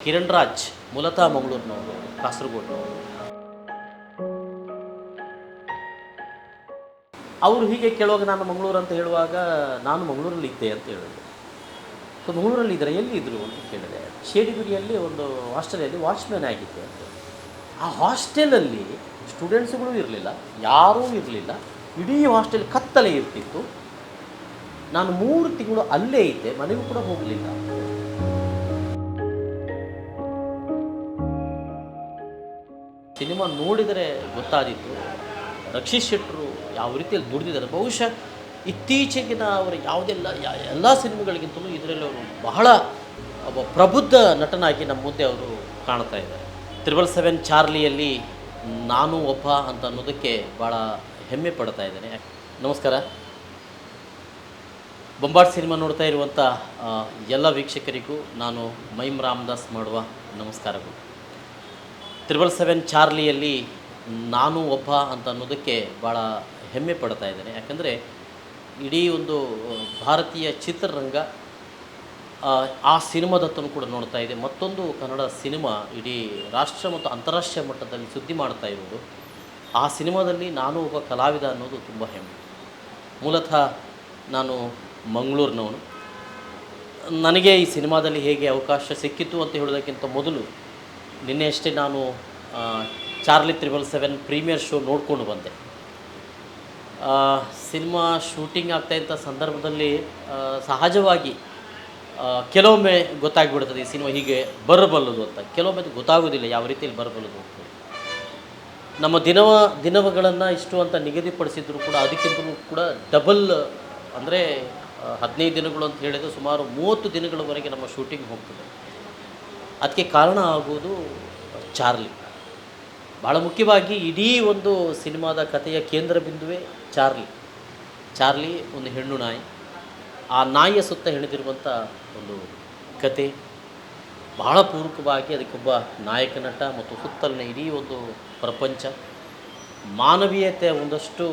ಕಿರಣ್ ರಾಜ್ ಮೂಲತಃ ಮಂಗಳೂರಿನವರು, ಕಾಸರಗೋಡಿನವರು. ಅವರು ಹೀಗೆ ಕೇಳುವಾಗ ನಾನು ಮಂಗಳೂರು ಅಂತ ಹೇಳುವಾಗ ನಾನು ಮಂಗಳೂರಲ್ಲಿ ಇದ್ದೆ ಅಂತ ಹೇಳಿದೆ. ಸೊ ಮಂಗಳೂರಲ್ಲಿ ಇದ್ದರೆ ಎಲ್ಲಿದ್ದರು ಅಂತ ಕೇಳಿದೆ. ಶೇಡಿಗುರಿಯಲ್ಲಿ ಒಂದು ಹಾಸ್ಟೆಲಲ್ಲಿ ವಾಚ್ಮ್ಯಾನ್ ಆಗಿದ್ದೆ ಅಂತ. ಆ ಹಾಸ್ಟೆಲಲ್ಲಿ ಸ್ಟೂಡೆಂಟ್ಸ್ಗಳು ಇರಲಿಲ್ಲ, ಯಾರೂ ಇರಲಿಲ್ಲ, ಇಡೀ ಹಾಸ್ಟೆಲ್ ಕತ್ತಲೆ ಇರ್ತಿತ್ತು. ನಾನು 3 ತಿಂಗಳು ಅಲ್ಲೇ ಇದ್ದೆ, ಮನೆಗೂ ಕೂಡ ಹೋಗಲಿಲ್ಲ. ಸಿನಿಮಾ ನೋಡಿದರೆ ಗೊತ್ತಾದಿತ್ತು ರಕ್ಷಿತ್ ಶೆಟ್ಟರು ಯಾವ ರೀತಿಯಲ್ಲಿ ದುಡಿದಿದ್ದಾರೆ. ಬಹುಶಃ ಇತ್ತೀಚೆಗಿನ ಅವರ ಯಾವುದೆಲ್ಲ ಎಲ್ಲ ಸಿನಿಮಾಗಳಿಗಿಂತಲೂ ಇದರಲ್ಲಿ ಅವರು ಬಹಳ ಒಬ್ಬ ಪ್ರಬುದ್ಧ ನಟನಾಗಿ ನಮ್ಮ ಮುಂದೆ ಅವರು ಕಾಣ್ತಾ ಇದ್ದಾರೆ. 777 ಚಾರ್ಲಿಯಲ್ಲಿ ನಾನು ಒಬ್ಬ ಅಂತ ಅನ್ನೋದಕ್ಕೆ ಭಾಳ ಹೆಮ್ಮೆ ಪಡ್ತಾ ಇದ್ದೇನೆ. ನಮಸ್ಕಾರ. ಬೊಂಬಾಟ್ ಸಿನಿಮಾ ನೋಡ್ತಾ ಇರುವಂಥ ಎಲ್ಲ ವೀಕ್ಷಕರಿಗೂ ನಾನು ಮೈಮ್ ರಾಮದಾಸ್ ಮಾಡುವ ನಮಸ್ಕಾರಗಳು. 777 ಚಾರ್ಲಿಯಲ್ಲಿ ನಾನು ಒಬ್ಬ ಅಂತ ಅನ್ನೋದಕ್ಕೆ ಭಾಳ ಹೆಮ್ಮೆ ಪಡ್ತಾ ಇದ್ದೇನೆ. ಯಾಕಂದರೆ ಇಡೀ ಒಂದು ಭಾರತೀಯ ಚಿತ್ರರಂಗ ಆ ಸಿನಿಮಾದತ್ತನ್ನು ಕೂಡ ನೋಡ್ತಾ ಇದೆ. ಮತ್ತೊಂದು ಕನ್ನಡ ಸಿನಿಮಾ ಇಡೀ ರಾಷ್ಟ್ರ ಮತ್ತು ಅಂತಾರಾಷ್ಟ್ರೀಯ ಮಟ್ಟದಲ್ಲಿ ಸುದ್ದಿ ಮಾಡ್ತಾ ಇರೋದು. ಆ ಸಿನಿಮಾದಲ್ಲಿ ನಾನು ಒಬ್ಬ ಕಲಾವಿದ ಅನ್ನೋದು ತುಂಬ ಹೆಮ್ಮೆ. ಮೂಲತಃ ನಾನು ಮಂಗಳೂರಿನವನು. ನನಗೆ ಈ ಸಿನಿಮಾದಲ್ಲಿ ಹೇಗೆ ಅವಕಾಶ ಸಿಕ್ಕಿತು ಅಂತ ಹೇಳೋದಕ್ಕಿಂತ ಮೊದಲು ನಿನ್ನೆಯಷ್ಟೇ ನಾನು ಚಾರ್ಲಿ 777 ಪ್ರೀಮಿಯರ್ ಶೋ ನೋಡಿಕೊಂಡು ಬಂದೆ. ಸಿನಿಮಾ ಶೂಟಿಂಗ್ ಆಗ್ತಾಯಿದ್ದ ಸಂದರ್ಭದಲ್ಲಿ ಸಹಜವಾಗಿ ಕೆಲವೊಮ್ಮೆ ಗೊತ್ತಾಗ್ಬಿಡ್ತದೆ ಈ ಸಿನಿಮಾ ಹೀಗೆ ಬರಬಲ್ಲದು ಅಂತ. ಕೆಲವೊಮ್ಮೆ ಅದು ಗೊತ್ತಾಗೋದಿಲ್ಲ ಯಾವ ರೀತಿಯಲ್ಲಿ ಬರಬಲ್ಲದು ಅಂತ. ನಮ್ಮ ದಿನಗಳನ್ನು ಇಷ್ಟು ಅಂತ ನಿಗದಿಪಡಿಸಿದ್ರು ಕೂಡ ಅದಕ್ಕಿಂತಲೂ ಕೂಡ ಡಬಲ್, ಅಂದರೆ 15 ದಿನಗಳು ಅಂತ ಹೇಳಿದರೆ ಸುಮಾರು 30 ದಿನಗಳವರೆಗೆ ನಮ್ಮ ಶೂಟಿಂಗ್ ಹೋಗ್ತದೆ. ಅದಕ್ಕೆ ಕಾರಣ ಆಗುವುದು ಚಾರ್ಲಿ. ಭಾಳ ಮುಖ್ಯವಾಗಿ ಇಡೀ ಒಂದು ಸಿನಿಮಾದ ಕಥೆಯ ಕೇಂದ್ರ ಬಿಂದುವೇ ಚಾರ್ಲಿ ಒಂದು ಹೆಣ್ಣು ನಾಯಿ. ಆ ನಾಯಿಯ ಸುತ್ತ ಹೆಣೆದಿರುವಂಥ ಒಂದು ಕತೆ ಬಹಳ ಪೂರಕವಾಗಿ ಅದಕ್ಕೊಬ್ಬ ನಾಯಕ ನಟ ಮತ್ತು ಸುತ್ತಲಿನ ಇಡೀ ಒಂದು ಪ್ರಪಂಚ, ಮಾನವೀಯತೆಯ ಒಂದಷ್ಟು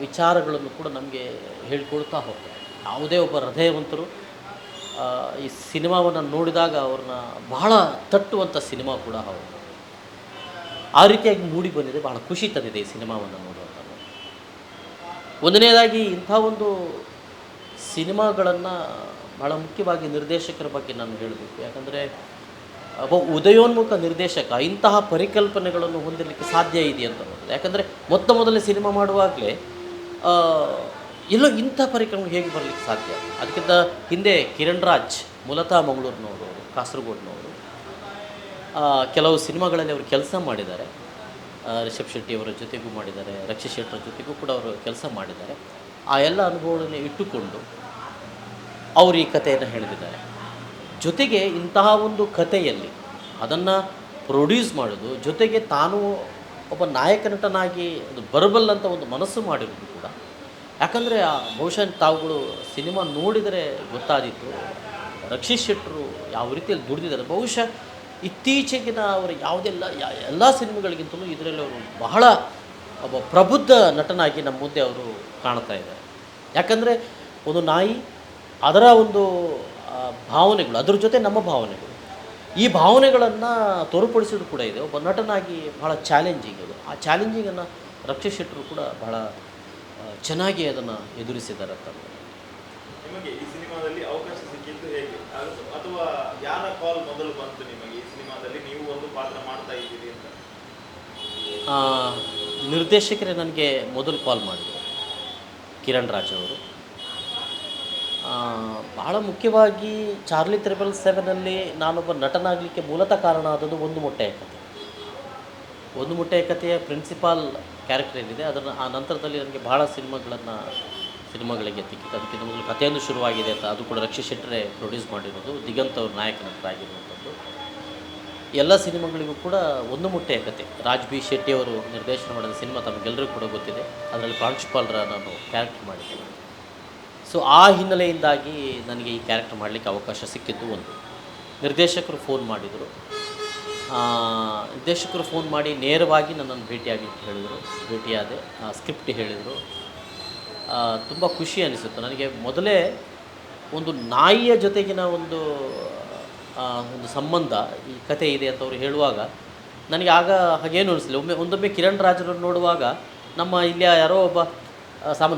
ವಿಚಾರಗಳನ್ನು ಕೂಡ ನಮಗೆ ಹೇಳಿಕೊಡ್ತಾ ಹೋಗ್ತಾರೆ. ಯಾವುದೇ ಒಬ್ಬ ಹೃದಯವಂತರು ಈ ಸಿನಿಮಾವನ್ನು ನೋಡಿದಾಗ ಅವ್ರನ್ನ ಬಹಳ ತಟ್ಟುವಂಥ ಸಿನಿಮಾ ಕೂಡ ಹೌದು. ಆ ರೀತಿಯಾಗಿ ಮೂಡಿ ಬಂದಿದೆ. ಬಹಳ ಖುಷಿ ತಂದಿದೆ ಈ ಸಿನಿಮಾವನ್ನು ನೋಡುವಂಥ. ಒಂದನೇದಾಗಿ ಇಂಥ ಒಂದು ಸಿನಿಮಾಗಳನ್ನು ಭಾಳ ಮುಖ್ಯವಾಗಿ ನಿರ್ದೇಶಕರ ಬಗ್ಗೆ ನಾನು ಹೇಳಬೇಕು. ಯಾಕಂದರೆ ಒಬ್ಬ ಉದಯೋನ್ಮುಖ ನಿರ್ದೇಶಕ ಇಂತಹ ಪರಿಕಲ್ಪನೆಗಳನ್ನು ಹೊಂದಿರಲಿಕ್ಕೆ ಸಾಧ್ಯ ಇದೆ ಅಂತ ಅನ್ನೋದು. ಯಾಕಂದರೆ ಮೊದಲನೇ ಸಿನಿಮಾ ಮಾಡುವಾಗಲೇ ಎಲ್ಲೋ ಇಂಥ ಪರಿಕಲ್ಪನೆ ಹೇಗೆ ಬರಲಿಕ್ಕೆ ಸಾಧ್ಯ. ಅದಕ್ಕಿಂತ ಹಿಂದೆ ಕಿರಣ್ ರಾಜ್ ಮೂಲತಃ ಮಂಗಳೂರಿನವರು, ಕಾಸರಗೋಡಿನವರು, ಕೆಲವು ಸಿನಿಮಾಗಳಲ್ಲಿ ಅವರು ಕೆಲಸ ಮಾಡಿದ್ದಾರೆ. ರಿಷಬ್ ಶೆಟ್ಟಿ ಅವರ ಜೊತೆಗೂ ಮಾಡಿದ್ದಾರೆ, ರಕ್ಷಿತ್ ಶೆಟ್ಟರ ಜೊತೆಗೂ ಕೂಡ ಅವರು ಕೆಲಸ ಮಾಡಿದ್ದಾರೆ. ಆ ಎಲ್ಲ ಅನುಭವಗಳನ್ನು ಇಟ್ಟುಕೊಂಡು ಅವರು ಈ ಕಥೆಯನ್ನು ಹೇಳಿದ್ದಾರೆ. ಜೊತೆಗೆ ಇಂತಹ ಒಂದು ಕಥೆಯಲ್ಲಿ ಅದನ್ನು ಪ್ರೊಡ್ಯೂಸ್ ಮಾಡೋದು, ಜೊತೆಗೆ ತಾನು ಒಬ್ಬ ನಾಯಕ ನಟನಾಗಿ ಅದು ಬರಬಲ್ಲಂಥ ಒಂದು ಮನಸ್ಸು ಮಾಡಿರೋದು ಕೂಡ. ಯಾಕಂದರೆ ಬಹುಶಃ ತಾವುಗಳು ಸಿನಿಮಾ ನೋಡಿದರೆ ಗೊತ್ತಾದಿತ್ತು ರಕ್ಷಿತ್ ಶೆಟ್ಟರು ಯಾವ ರೀತಿಯಲ್ಲಿ ದುಡಿದಿದ್ದಾರೆ. ಬಹುಶಃ ಇತ್ತೀಚೆಗಿನ ಅವರ ಯಾವುದೆಲ್ಲ ಎಲ್ಲ ಸಿನಿಮಾಗಳಿಗಿಂತಲೂ ಇದರಲ್ಲಿ ಅವರು ಬಹಳ ಒಬ್ಬ ಪ್ರಬುದ್ಧ ನಟನಾಗಿ ನಮ್ಮ ಮುಂದೆ ಅವರು ಕಾಣ್ತಾ ಇದ್ದಾರೆ. ಯಾಕಂದರೆ ಒಂದು ನಾಯಿ, ಅದರ ಒಂದು ಭಾವನೆಗಳು, ಅದ್ರ ಜೊತೆ ನಮ್ಮ ಭಾವನೆಗಳು, ಈ ಭಾವನೆಗಳನ್ನು ತೋರ್ಪಡಿಸೋದು ಕೂಡ ಇದೆ. ಒಬ್ಬ ನಟನಾಗಿ ಬಹಳ ಚಾಲೆಂಜಿಂಗ್ ಅದು. ಆ ಚಾಲೆಂಜಿಂಗನ್ನು ರಕ್ಷಿತ್ ಶೆಟ್ಟರು ಕೂಡ ಬಹಳ ಚೆನ್ನಾಗಿ ಅದನ್ನು ಎದುರಿಸಿದ್ದಾರೆ ಅಂತ. ನಿಮಗೆ ಈ ಸಿನಿಮಾದಲ್ಲಿ ಅವಕಾಶ ಸಿಕ್ಕಿದ್ದು ಹೇಗೆ, ಅಥವಾ ಯಾರ ಕಾಲ್ ಮೊದಲು ಬಂತು ನಿಮಗೆ ಈ ಸಿನಿಮಾದಲ್ಲಿ ನೀವು ಒಂದು ಪಾತ್ರ ಮಾಡ್ತಾ ಇದ್ದೀರಿ ಅಂತ? ನಿರ್ದೇಶಕರೇ ನನಗೆ ಮೊದಲು ಕಾಲ್ ಮಾಡಿದರು, ಕಿರಣ್ ರಾಜ್ ಅವರು. ಭಾಳ ಮುಖ್ಯವಾಗಿ ಚಾರ್ಲಿ 777 ನಾನೊಬ್ಬ ನಟನಾಗಲಿಕ್ಕೆ ಮೂಲತಃ ಕಾರಣ ಆದದ್ದು ಒಂದು ಮೊಟ್ಟೆಯ ಕಥೆ. ಒಂದು ಮೊಟ್ಟೆಯ ಕಥೆಯ ಪ್ರಿನ್ಸಿಪಾಲ್ ಕ್ಯಾರೆಕ್ಟರ್ ಏನಿದೆ ಅದನ್ನು ಆ ನಂತರದಲ್ಲಿ ನನಗೆ ಭಾಳ ಸಿನಿಮಾಗಳಿಗೆ ತಿಕ್ಕಿತ್ತು. ಅದಕ್ಕಿಂತ ಮೊದಲು ಕಥೆಯೊಂದು ಶುರುವಾಗಿದೆ ಅಂತ, ಅದು ಕೂಡ ರಕ್ಷಿತ್ ಶೆಟ್ಟರೇ ಪ್ರೊಡ್ಯೂಸ್ ಮಾಡಿರೋದು, ದಿಗಂತ್ ಅವರು ನಾಯಕ ನಟರಾಗಿರುವಂಥದ್ದು. ಎಲ್ಲ ಸಿನಿಮಾಗಳಿಗೂ ಕೂಡ ಒಂದು ಮೊಟ್ಟೆಯ ಕಥೆ. ರಾಜ್ ಬಿ ಶೆಟ್ಟಿ ಅವರು ನಿರ್ದೇಶನ ಮಾಡಿದ ಸಿನಿಮಾ ತಮಗೆಲ್ಲರಿಗೂ ಕೂಡ ಗೊತ್ತಿದೆ. ಅದರಲ್ಲಿ ಪ್ರಾಂಶುಪಾಲರ ನಾನು ಕ್ಯಾರೆಕ್ಟರ್ ಮಾಡಿದ್ದೇನೆ. ಸೊ ಆ ಹಿನ್ನೆಲೆಯಿಂದಾಗಿ ನನಗೆ ಈ ಕ್ಯಾರೆಕ್ಟರ್ ಮಾಡಲಿಕ್ಕೆ ಅವಕಾಶ ಸಿಕ್ಕಿದ್ದು ಒಂದು. ನಿರ್ದೇಶಕರು ಫೋನ್ ಮಾಡಿದರು. ನಿರ್ದೇಶಕರು ಫೋನ್ ಮಾಡಿ ನೇರವಾಗಿ ನನ್ನನ್ನು ಭೇಟಿಯಾದೆ. ಸ್ಕ್ರಿಪ್ಟ್ ಹೇಳಿದರು. ತುಂಬ ಖುಷಿ ಅನಿಸುತ್ತೆ ನನಗೆ. ಮೊದಲೇ ಒಂದು ನಾಯಿಯ ಜೊತೆಗಿನ ಒಂದು ಒಂದು ಸಂಬಂಧ ಈ ಕಥೆ ಇದೆ ಅಂತ ಅವರು ಹೇಳುವಾಗ ನನಗೆ ಆಗ ಹಾಗೇನು ಅನಿಸಲಿಲ್ಲ. ಒಂದೊಮ್ಮೆ ಕಿರಣ್ ರಾಜರನ್ನು ನೋಡುವಾಗ ನಮ್ಮ ಇಲ್ಲಿ ಯಾರೋ ಒಬ್ಬ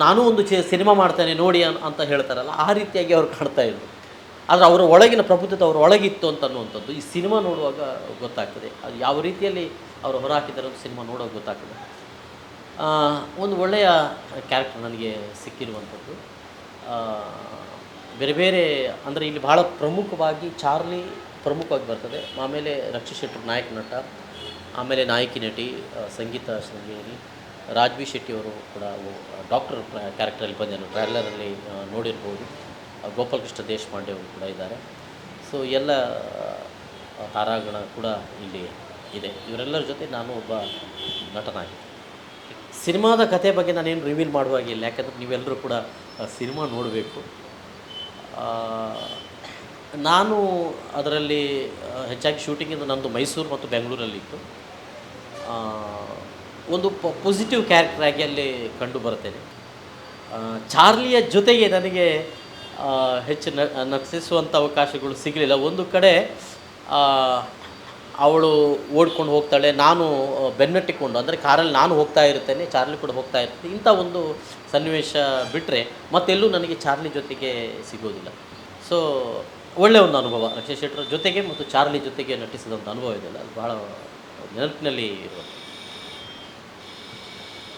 ನಾನೂ ಒಂದು ಸಿನಿಮಾ ಮಾಡ್ತೇನೆ ನೋಡಿ ಅಂತ ಹೇಳ್ತಾರಲ್ಲ, ಆ ರೀತಿಯಾಗಿ ಅವ್ರು ಕಾಣ್ತಾಯಿದ್ರು. ಆದರೆ ಅವರ ಒಳಗಿನ ಪ್ರಬುದ್ಧತೆ ಅವರ ಒಳಗಿತ್ತು ಅಂತ ಅನ್ನುವಂಥದ್ದು ಈ ಸಿನಿಮಾ ನೋಡುವಾಗ ಗೊತ್ತಾಗ್ತದೆ. ಅದು ಯಾವ ರೀತಿಯಲ್ಲಿ ಅವರು ಹೊರಹಾಕಿದ್ದಾರೆ ಅಂತ ಸಿನಿಮಾ ನೋಡುವಾಗ ಗೊತ್ತಾಗ್ತದೆ. ಒಂದು ಒಳ್ಳೆಯ ಕ್ಯಾರೆಕ್ಟರ್ ನನಗೆ ಸಿಕ್ಕಿರುವಂಥದ್ದು. ಬೇರೆ ಬೇರೆ ಅಂದರೆ ಇಲ್ಲಿ ಭಾಳ ಪ್ರಮುಖವಾಗಿ ಚಾರ್ಲಿ ಪ್ರಮುಖವಾಗಿ ಬರ್ತದೆ. ಆಮೇಲೆ ರಕ್ಷಿತ್ ಶೆಟ್ಟರು ನಾಯಕ ನಟ, ಆಮೇಲೆ ನಾಯಕಿ ನಟಿ ಸಂಗೀತ ಶೃಂಗೇರಿ, ರಾಜ್ವಿ ಶೆಟ್ಟಿಯವರು ಕೂಡ ಡಾಕ್ಟರ್ ಕ್ಯಾರೆಕ್ಟರಲ್ಲಿ ಬಂದಿದ್ದಾರೆ, ಟ್ರೈಲರಲ್ಲಿ ನೋಡಿರ್ಬೋದು. ಗೋಪಾಲಕೃಷ್ಣ ದೇಶಪಾಂಡೆ ಅವರು ಕೂಡ ಇದ್ದಾರೆ. ಸೊ ಎಲ್ಲ ತಾರಾಗಣ ಕೂಡ ಇಲ್ಲಿ ಇದೆ. ಇವರೆಲ್ಲರ ಜೊತೆ ನಾನು ಒಬ್ಬ ನಟನಾಗಿ ಸಿನಿಮಾದ ಕಥೆ ಬಗ್ಗೆ ನಾನೇನು ರಿವೀಲ್ ಮಾಡುವಾಗಿಲ್ಲ, ಯಾಕಂದರೆ ನೀವೆಲ್ಲರೂ ಕೂಡ ಸಿನಿಮಾ ನೋಡಬೇಕು. ನಾನು ಅದರಲ್ಲಿ ಹೆಚ್ಚಾಗಿ ಶೂಟಿಂಗಿಂದ ನಂದು ಮೈಸೂರು ಮತ್ತು ಬೆಂಗಳೂರಲ್ಲಿತ್ತು. ಒಂದು ಪಾಸಿಟಿವ್ ಕ್ಯಾರೆಕ್ಟರಾಗಿ ಅಲ್ಲಿ ಕಂಡು ಬರ್ತೇನೆ. ಚಾರ್ಲಿಯ ಜೊತೆಗೆ ನನಗೆ ಹೆಚ್ಚು ನಟಿಸುವಂಥ ಅವಕಾಶಗಳು ಸಿಗಲಿಲ್ಲ. ಒಂದು ಕಡೆ ಅವಳು ಓಡ್ಕೊಂಡು ಹೋಗ್ತಾಳೆ, ನಾನು ಬೆನ್ನಟ್ಟಿಕೊಂಡು, ಅಂದರೆ ಕಾರಲ್ಲಿ ನಾನು ಹೋಗ್ತಾ ಇರ್ತೇನೆ, ಚಾರ್ಲಿ ಕೂಡ ಹೋಗ್ತಾ ಇರ್ತೀನಿ. ಇಂಥ ಒಂದು ಸನ್ನಿವೇಶ ಬಿಟ್ಟರೆ ಮತ್ತೆಲ್ಲೂ ನನಗೆ ಚಾರ್ಲಿ ಜೊತೆಗೆ ಸಿಗೋದಿಲ್ಲ. ಸೊ ಒಳ್ಳೆಯ ಒಂದು ಅನುಭವ, ರಕ್ಷಿತ್ ಶೆಟ್ಟರ ಜೊತೆಗೆ ಮತ್ತು ಚಾರ್ಲಿ ಜೊತೆಗೆ ನಟಿಸಿದಂಥ ಅನುಭವ ಇದೆಯಲ್ಲ, ಅದು ಭಾಳ ನೆನಪಿನಲ್ಲಿ ಇರುವಂಥ.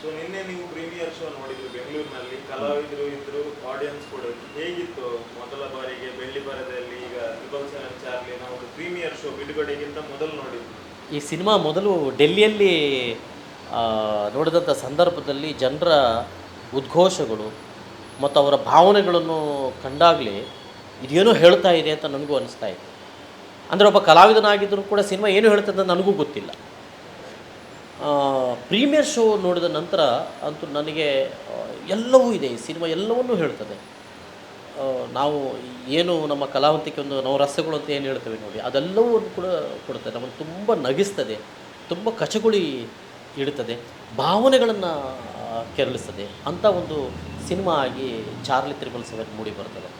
ಸೊ ನಿನ್ನೆ ನೀವು ಪ್ರೀಮಿಯರ್ ಶೋ ನೋಡಿದ್ರು ಬೆಂಗಳೂರಿನಲ್ಲಿ, ಕಲಾವಿದರು ಇದ್ರು, ಆಡಿಯನ್ಸ್ ಕೂಡ ಇದ್ರು. ಹೇಗಿತ್ತು ಮೊದಲ ಬಾರಿಗೆ ಬೆಳ್ಳಿ ಪರದೆಯಲ್ಲಿ ಈಗ ತ್ರಿಬಲ್ ಚಾರ್ಲಿ ನಾವು ಪ್ರೀಮಿಯರ್ ಶೋ ಬಿಡುಗಡೆಗಿಂತ ಮೊದಲು ನೋಡಿದ್ವಿ? ಈ ಸಿನಿಮಾ ಮೊದಲು ಡೆಲ್ಲಿಯಲ್ಲಿ ನೋಡಿದಂಥ ಸಂದರ್ಭದಲ್ಲಿ ಜನರ ಉದ್ಘೋಷಗಳು ಮತ್ತು ಅವರ ಭಾವನೆಗಳನ್ನು ಕಂಡಾಗಲೇ ಇದೇನೋ ಹೇಳ್ತಾ ಇದೆ ಅಂತ ನನಗೂ ಅನಿಸ್ತಾ ಇತ್ತು. ಅಂದರೆ ಒಬ್ಬ ಕಲಾವಿದನಾಗಿದ್ದರೂ ಕೂಡ ಸಿನಿಮಾ ಏನು ಹೇಳ್ತದೆ ಅಂತ ನನಗೂ ಗೊತ್ತಿಲ್ಲ. ಪ್ರೀಮಿಯರ್ ಶೋ ನೋಡಿದ ನಂತರ ಅಂತೂ ನನಗೆ ಎಲ್ಲವೂ ಇದೆ, ಈ ಸಿನಿಮಾ ಎಲ್ಲವನ್ನೂ ಹೇಳ್ತದೆ. ನಾವು ಏನು ನಮ್ಮ ಕಲಾವಂತಿಕೆ ಒಂದು ನವರಸಗಳು ಅಂತ ಏನು ಹೇಳ್ತೇವೆ ನೋಡಿ, ಅದೆಲ್ಲವೂ ಕೂಡ ಕೊಡುತ್ತದೆ. ನಮ್ಮನ್ನು ತುಂಬ ನಗಿಸ್ತದೆ, ತುಂಬ ಕಚಗುಳಿ ಇಡುತ್ತದೆ, ಭಾವನೆಗಳನ್ನು ಕೆರಳಿಸ್ತದೆ ಅಂಥ ಒಂದು ಸಿನಿಮಾ ಆಗಿ ಚಾರ್ಲಿ 777 ಮೂಡಿ ಬರ್ತದೆ.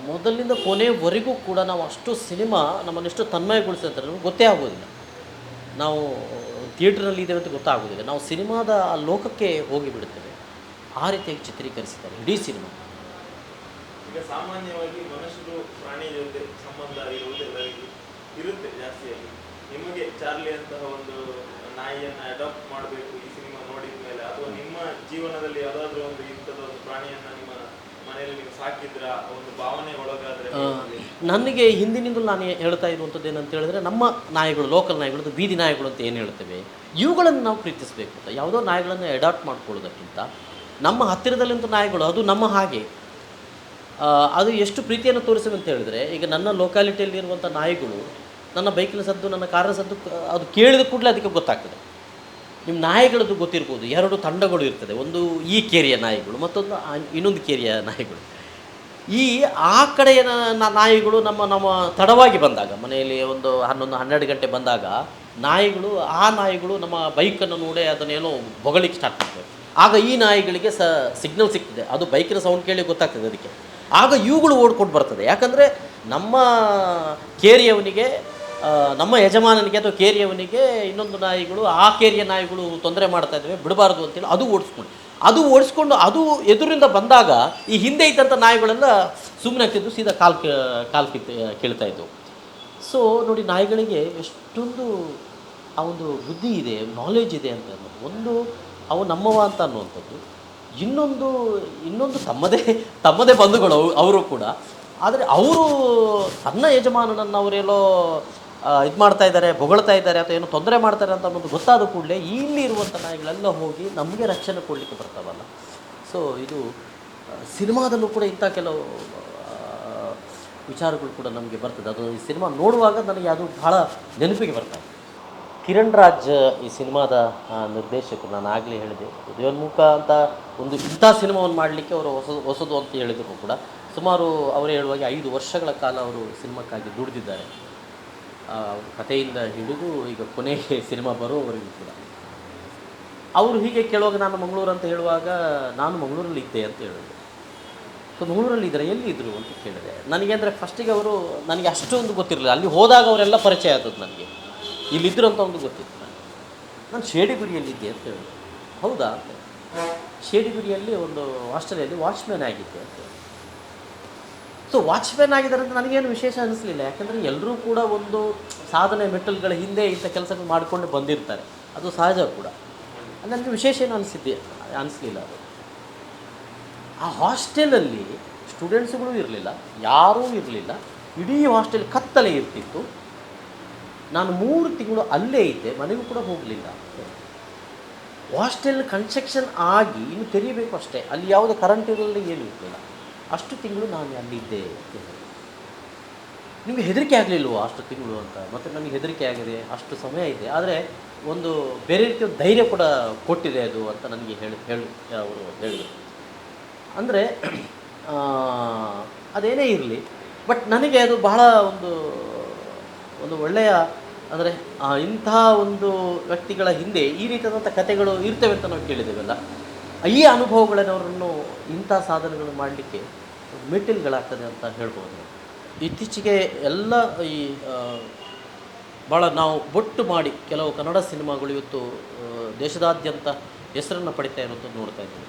ಮೊದಲಿಂದ ಕೊನೆವರೆಗೂ ಕೂಡ ನಾವು ಅಷ್ಟು ಸಿನಿಮಾ ನಮ್ಮನ್ನೆಷ್ಟು ತನ್ಮಯಗೊಳಿಸಿದ್ರೆ ನಮಗೆ ಗೊತ್ತೇ ಆಗೋದಿಲ್ಲ. ನಾವು ಥಿಯೇಟ್ರ್ನಲ್ಲಿ ಇದ್ದೇವೆ ಅಂತ ಗೊತ್ತಾಗೋದಿಲ್ಲ, ನಾವು ಸಿನಿಮಾದ ಆ ಲೋಕಕ್ಕೆ ಹೋಗಿಬಿಡುತ್ತೇವೆ. ಆ ರೀತಿಯಾಗಿ ಚಿತ್ರೀಕರಿಸಿದ್ದಾರೆ ಇಡೀ ಸಿನಿಮಾ. ಈಗ ಸಾಮಾನ್ಯವಾಗಿ ಮನುಷ್ಯರು ಪ್ರಾಣಿ ಜೊತೆ ಸಂಬಂಧ ಇರುವುದೆಲ್ಲರಿಗೂ ಇರುತ್ತೆ ಜಾಸ್ತಿಯಾಗಿ. ನಿಮಗೆ ಚಾರ್ಲಿ ಅಂತಹ ಒಂದು ನಾಯಿಯನ್ನು ಅಡಾಪ್ಟ್ ಮಾಡಬೇಕು ಈ ಸಿನಿಮಾ ನೋಡಿದ ಮೇಲೆ, ಅಥವಾ ನಿಮ್ಮ ಜೀವನದಲ್ಲಿ ಯಾವುದಾದ್ರೂ ಒಂದು ಇಂಥದ್ದೊಂದು ಪ್ರಾಣಿಯನ್ನು ನಿಮ್ಮ ಮನೆಯಲ್ಲಿ ನೀವು ಸಾಕಿದ್ರ ಒಂದು ಭಾವನೆ ಒಳಗಾದರೆ? ನನಗೆ ಹಿಂದಿನಿಂದಲೂ ನಾನು ಹೇಳ್ತಾ ಇರುವಂಥದ್ದು ಏನಂತ ಹೇಳಿದ್ರೆ, ನಮ್ಮ ನಾಯಿಗಳು, ಲೋಕಲ್ ನಾಯಿಗಳು, ಬೀದಿ ನಾಯಿಗಳು ಅಂತ ಏನು ಹೇಳ್ತೇವೆ, ಇವುಗಳನ್ನು ನಾವು ಪ್ರೀತಿಸಬೇಕು ಅಂತ. ಯಾವುದೋ ನಾಯಿಗಳನ್ನು ಅಡಾಪ್ಟ್ ಮಾಡ್ಕೊಳ್ಳೋದಕ್ಕಿಂತ ನಮ್ಮ ಹತ್ತಿರದಲ್ಲಿಂಥ ನಾಯಿಗಳು, ಅದು ನಮ್ಮ ಹಾಗೆ, ಅದು ಎಷ್ಟು ಪ್ರೀತಿಯನ್ನು ತೋರಿಸಿವೆ ಅಂತ ಹೇಳಿದ್ರೆ, ಈಗ ನನ್ನ ಲೋಕಾಲಿಟಿಯಲ್ಲಿರುವಂಥ ನಾಯಿಗಳು ನನ್ನ ಬೈಕಿನ ಸದ್ದು, ನನ್ನ ಕಾರಿನ ಸದ್ದು ಅದು ಕೇಳಿದ ಕೂಡಲೇ ಅದಕ್ಕೆ ಗೊತ್ತಾಗ್ತದೆ. ನಿಮ್ಮ ನಾಯಿಗಳದ್ದು ಗೊತ್ತಿರ್ಬೋದು, 2 ತಂಡಗಳು ಇರ್ತದೆ, ಒಂದು ಈ ಕೇರಿಯ ನಾಯಿಗಳು, ಮತ್ತೊಂದು ಇನ್ನೊಂದು ಕೇರಿಯ ನಾಯಿಗಳು. ಆ ಕಡೆಯ ನಾಯಿಗಳು ನಮ್ಮ ತಡವಾಗಿ ಬಂದಾಗ, ಮನೆಯಲ್ಲಿ ಒಂದು 11-12 ಗಂಟೆ ಬಂದಾಗ ನಾಯಿಗಳು ನಮ್ಮ ಬೈಕನ್ನು ನೋಡಿ ಅದನ್ನೇನೋ ಬೊಗಳಿಕ್ಕೆ ಸ್ಟಾರ್ಟ್ ಮಾಡ್ತವೆ. ಆಗ ಈ ನಾಯಿಗಳಿಗೆ ಸಿಗ್ನಲ್ ಸಿಗ್ತದೆ, ಅದು ಬೈಕಿನ ಸೌಂಡ್ ಕೇಳಿ ಗೊತ್ತಾಗ್ತದೆ ಅದಕ್ಕೆ. ಆಗ ಇವುಗಳು ಓಡ್ಕೊಂಡು ಬರ್ತದೆ. ಯಾಕಂದರೆ ನಮ್ಮ ಕೇರಿಯವನಿಗೆ, ನಮ್ಮ ಯಜಮಾನನಿಗೆ ಅಥವಾ ಕೇರಿಯವನಿಗೆ ಇನ್ನೊಂದು ನಾಯಿಗಳು, ಆ ಕೇರಿಯ ನಾಯಿಗಳು ತೊಂದರೆ ಮಾಡ್ತಾ ಇದ್ದಾವೆ, ಬಿಡಬಾರ್ದು ಅಂತೇಳಿ ಅದು ಓಡಿಸ್ಕೊಂಡು ಅದು ಎದುರಿಂದ ಬಂದಾಗ ಈ ಹಿಂದೆ ಇದ್ದಂಥ ನಾಯಿಗಳೆಲ್ಲ ಸುಮ್ಮನೆ ಆಗ್ತಿದ್ದು, ಸೀದಾ ಕಾಲು ಕೇಳ್ತಾ ಇದ್ದವು. ಸೊ ನೋಡಿ, ನಾಯಿಗಳಿಗೆ ಎಷ್ಟೊಂದು ಆ ಒಂದು ಬುದ್ಧಿ ಇದೆ, ನಾಲೆಜ್ ಇದೆ ಅಂತ ಅನ್ನೋದು. ಒಂದು ಅವು ನಮ್ಮವ ಅಂತ ಅನ್ನುವಂಥದ್ದು, ಇನ್ನೊಂದು ತಮ್ಮದೇ ಬಂಧುಗಳು ಅವರು ಕೂಡ. ಆದರೆ ಅವರು ತನ್ನ ಯಜಮಾನನನ್ನು ಅವರೆಲ್ಲೋ ಇದು ಮಾಡ್ತಾ ಇದ್ದಾರೆ, ಹೊಗಳ್ತಾ ಇದ್ದಾರೆ, ಅಥವಾ ಏನೋ ತೊಂದರೆ ಮಾಡ್ತಾರೆ ಅಂತ ಅನ್ನೋದು ಗೊತ್ತಾದ ಕೂಡಲೇ ಇಲ್ಲಿ ಇರುವಂಥ ನಾಯಿಗಳೆಲ್ಲ ಹೋಗಿ ನಮಗೆ ರಕ್ಷಣೆ ಕೊಡಲಿಕ್ಕೆ ಬರ್ತಾವಲ್ಲ. ಸೊ ಇದು ಸಿನಿಮಾದಲ್ಲೂ ಕೂಡ ಇಂಥ ಕೆಲವು ವಿಚಾರಗಳು ಕೂಡ ನಮಗೆ ಬರ್ತದೆ. ಅದು ಈ ಸಿನಿಮಾ ನೋಡುವಾಗ ನನಗೆ ಅದು ಭಾಳ ನೆನಪಿಗೆ ಬರ್ತಾಯಿದೆ. ಕಿರಣ್ ರಾಜ್ ಈ ಸಿನಿಮಾದ ನಿರ್ದೇಶಕರು. ನಾನು ಆಗಲೇ ಹೇಳಿದೆ, ಉದಯೋನ್ಮುಖ ಅಂತ ಒಂದು ಇಂಥ ಸಿನಿಮಾವನ್ನು ಮಾಡಲಿಕ್ಕೆ ಅವರು ಹೊಸದು ಅಂತ ಹೇಳಿದರು ಕೂಡ. ಸುಮಾರು ಅವರೇ ಹೇಳುವಾಗ 5 ವರ್ಷಗಳ ಕಾಲ ಅವರು ಸಿನಿಮಾಕ್ಕಾಗಿ ದುಡಿದಿದ್ದಾರೆ. ಕಥೆಯಿಂದ ಹಿಡಿದು ಈಗ ಕೊನೆಗೆ ಸಿನಿಮಾ ಬರೋವರೆಗೂ ಕೂಡ. ಅವರು ಹೀಗೆ ಕೇಳುವಾಗ ನಾನು ಮಂಗಳೂರು ಅಂತ ಹೇಳುವಾಗ, ನಾನು ಮಂಗಳೂರಲ್ಲಿ ಇದ್ದೆ ಅಂತ ಹೇಳಿದೆ. ಸೊ ಮಂಗಳೂರಲ್ಲಿ ಇದ್ದಾರೆ, ಎಲ್ಲಿದ್ದರು ಅಂತ ಕೇಳಿದೆ. ನನಗೆ ಅಂದರೆ ಫಸ್ಟಿಗೆ ಅವರು ನನಗೆ ಅಷ್ಟೊಂದು ಗೊತ್ತಿರಲಿಲ್ಲ. ಅಲ್ಲಿ ಹೋದಾಗ ಅವರೆಲ್ಲ ಪರಿಚಯ ಆದದ್ದು ನನಗೆ, ಇಲ್ಲಿದ್ದರು ಅಂತ ಒಂದು ಗೊತ್ತಿತ್ತು. ನಾನು ಶೇಡಿಗುರಿಯಲ್ಲಿದ್ದೆ ಅಂತ ಹೇಳಿದೆ. ಹೌದಾ ಅಂತ. ಶೇಡಿಗುರಿಯಲ್ಲಿ ಒಂದು ಹಾಸ್ಟೆಲಲ್ಲಿ ವಾಚ್ಮ್ಯಾನ್ ಆಗಿದ್ದೆ ಅಂತ. ಸೊ ವಾಚ್ಮ್ಯಾನ್ ಆಗಿದ್ದಾರೆ ಅಂತ ನನಗೇನು ವಿಶೇಷ ಅನ್ನಿಸ್ಲಿಲ್ಲ, ಯಾಕೆಂದರೆ ಎಲ್ಲರೂ ಕೂಡ ಒಂದು ಸಾಧನೆ ಮೆಟ್ಟಲುಗಳ ಹಿಂದೆ ಇಂಥ ಕೆಲಸಗಳು ಮಾಡಿಕೊಂಡು ಬಂದಿರ್ತಾರೆ, ಅದು ಸಹಜ ಕೂಡ. ನನಗೆ ವಿಶೇಷ ಏನು ಅನಿಸ್ಲಿಲ್ಲ ಅದು. ಆ ಹಾಸ್ಟೆಲಲ್ಲಿ ಸ್ಟೂಡೆಂಟ್ಸ್ಗಳು ಇರಲಿಲ್ಲ, ಯಾರೂ ಇರಲಿಲ್ಲ, ಇಡೀ ಹಾಸ್ಟೆಲ್ ಕತ್ತಲೆ ಇರ್ತಿತ್ತು. ನಾನು 3 ತಿಂಗಳು ಅಲ್ಲೇ ಇದ್ದೆ, ಮನೆಗೂ ಕೂಡ ಹೋಗಲಿಲ್ಲ. ಹಾಸ್ಟೆಲ್ ಕನ್ಸ್ಟ್ರಕ್ಷನ್ ಆಗಿ ಇನ್ನು ತೆರೀಬೇಕು ಅಷ್ಟೇ, ಅಲ್ಲಿ ಯಾವುದೇ ಕರೆಂಟ್ ಇರಲಿಲ್ಲ, ಏನೂ ಇರಲಿಲ್ಲ. ಅಷ್ಟು ತಿಂಗಳು ನಾನು ಅಲ್ಲಿದ್ದೆ. ನಿಮಗೆ ಹೆದರಿಕೆ ಆಗಲಿಲ್ವೋ ಅಷ್ಟು ತಿಂಗಳು ಅಂತ? ಮತ್ತು ನನಗೆ ಹೆದರಿಕೆ ಆಗಿದೆ, ಅಷ್ಟು ಸಮಯ ಇದೆ, ಆದರೆ ಒಂದು ಬೇರೆ ರೀತಿಯ ಧೈರ್ಯ ಕೂಡ ಕೊಟ್ಟಿದೆ ಅದು ಅಂತ ನನಗೆ ಅವರು ಹೇಳಿದರು. ಅಂದರೆ ಅದೇನೇ ಇರಲಿ, ಬಟ್ ನನಗೆ ಅದು ಬಹಳ ಒಂದು ಒಳ್ಳೆಯ, ಅಂದರೆ ಇಂತಹ ಒಂದು ವ್ಯಕ್ತಿಗಳ ಹಿಂದೆ ಈ ರೀತಿಯಾದಂಥ ಕಥೆಗಳು ಇರ್ತವೆ ಅಂತ ನಾವು ಕೇಳಿದ್ದೇವಲ್ಲ, ಈ ಅನುಭವಗಳನ್ನವರನ್ನು ಇಂಥ ಸಾಧನೆಗಳು ಮಾಡಲಿಕ್ಕೆ ಮೆಟ್ಟಿಲುಗಳಾಗ್ತದೆ ಅಂತ ಹೇಳ್ಬೋದು. ಇತ್ತೀಚೆಗೆ ಎಲ್ಲ ಈ ಭಾಳ ನಾವು ಬೊಟ್ಟು ಮಾಡಿ ಕೆಲವು ಕನ್ನಡ ಸಿನಿಮಾಗಳು ಇವತ್ತು ದೇಶದಾದ್ಯಂತ ಹೆಸರನ್ನು ಪಡಿತಾ ಇರೋದು ನೋಡ್ತಾ ಇದ್ದೀವಿ.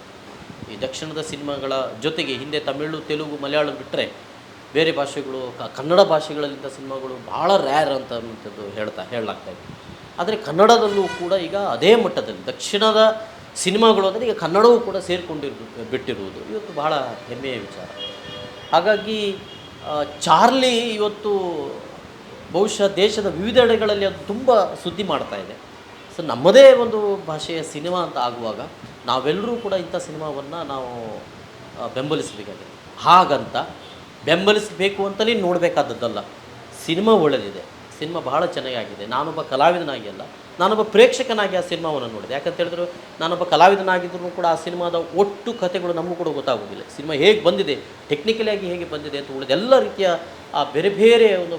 ಈ ದಕ್ಷಿಣದ ಸಿನಿಮಾಗಳ ಜೊತೆಗೆ ಹಿಂದೆ ತಮಿಳು, ತೆಲುಗು, ಮಲಯಾಳಂ ಬಿಟ್ಟರೆ ಬೇರೆ ಭಾಷೆಗಳು, ಕನ್ನಡ ಭಾಷೆಗಳಲ್ಲಿದ್ದ ಸಿನಿಮಾಗಳು ಭಾಳ ರ್ಯಾರ್ ಅಂತಂಥದ್ದು ಹೇಳಲಾಗ್ತಾ ಇದೆ. ಆದರೆ ಕನ್ನಡದಲ್ಲೂ ಕೂಡ ಈಗ ಅದೇ ಮಟ್ಟದಲ್ಲಿ ದಕ್ಷಿಣದ ಸಿನಿಮಾಗಳು ಅಂದರೆ ಈಗ ಕನ್ನಡವೂ ಕೂಡ ಬಿಟ್ಟಿರುವುದು ಇವತ್ತು ಬಹಳ ಹೆಮ್ಮೆಯ ವಿಚಾರ. ಹಾಗಾಗಿ ಚಾರ್ಲಿ ಇವತ್ತು ಬಹುಶಃ ದೇಶದ ವಿವಿಧೆಡೆಗಳಲ್ಲಿ ಅದು ತುಂಬ ಸುದ್ದಿ ಮಾಡ್ತಾ ಇದೆ. ಸೊ ನಮ್ಮದೇ ಒಂದು ಭಾಷೆಯ ಸಿನಿಮಾ ಅಂತ ಆಗುವಾಗ ನಾವೆಲ್ಲರೂ ಕೂಡ ಇಂಥ ಸಿನಿಮಾವನ್ನು ನಾವು ಬೆಂಬಲಿಸಬೇಕಾಗಿದೆ. ಹಾಗಂತ ಬೆಂಬಲಿಸಬೇಕು ಅಂತಲೇ ನೋಡಬೇಕಾದದ್ದಲ್ಲ. ಸಿನಿಮಾ ಒಳ್ಳೆಯದಿದೆ, ಸಿನಿಮಾ ಬಹಳ ಚೆನ್ನಾಗಿದೆ. ನಾನೊಬ್ಬ ಕಲಾವಿದನಾಗಿ ಅಲ್ಲ, ನಾನೊಬ್ಬ ಪ್ರೇಕ್ಷಕನಾಗಿ ಆ ಸಿನಿಮಾವನ್ನು ನೋಡಿದೆ. ಯಾಕಂತ ಹೇಳಿದ್ರು ನಾನೊಬ್ಬ ಕಲಾವಿದನಾಗಿದ್ದರೂ ಕೂಡ ಆ ಸಿನಿಮಾದ ಒಟ್ಟು ಕಥೆಗಳು ನಮಗೂ ಕೂಡ ಗೊತ್ತಾಗೋದಿಲ್ಲ. ಸಿನಿಮಾ ಹೇಗೆ ಬಂದಿದೆ, ಟೆಕ್ನಿಕಲಾಗಿ ಹೇಗೆ ಬಂದಿದೆ ಅಂತ ಉಳಿದೆಲ್ಲ ರೀತಿಯ ಆ ಬೇರೆ ಬೇರೆ ಒಂದು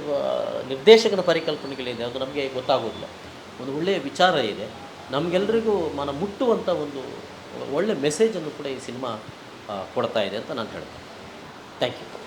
ನಿರ್ದೇಶಕನ ಪರಿಕಲ್ಪನೆಗಳಿದೆ, ಅದು ನಮಗೆ ಗೊತ್ತಾಗೋದಿಲ್ಲ. ಒಂದು ಒಳ್ಳೆಯ ವಿಚಾರ ಇದೆ, ನಮಗೆಲ್ಲರಿಗೂ ಮುಟ್ಟುವಂಥ ಒಂದು ಒಳ್ಳೆಯ ಮೆಸೇಜನ್ನು ಕೂಡ ಈ ಸಿನಿಮಾ ಕೊಡ್ತಾ ಇದೆ ಅಂತ ನಾನು ಹೇಳ್ತೇನೆ. Thank you.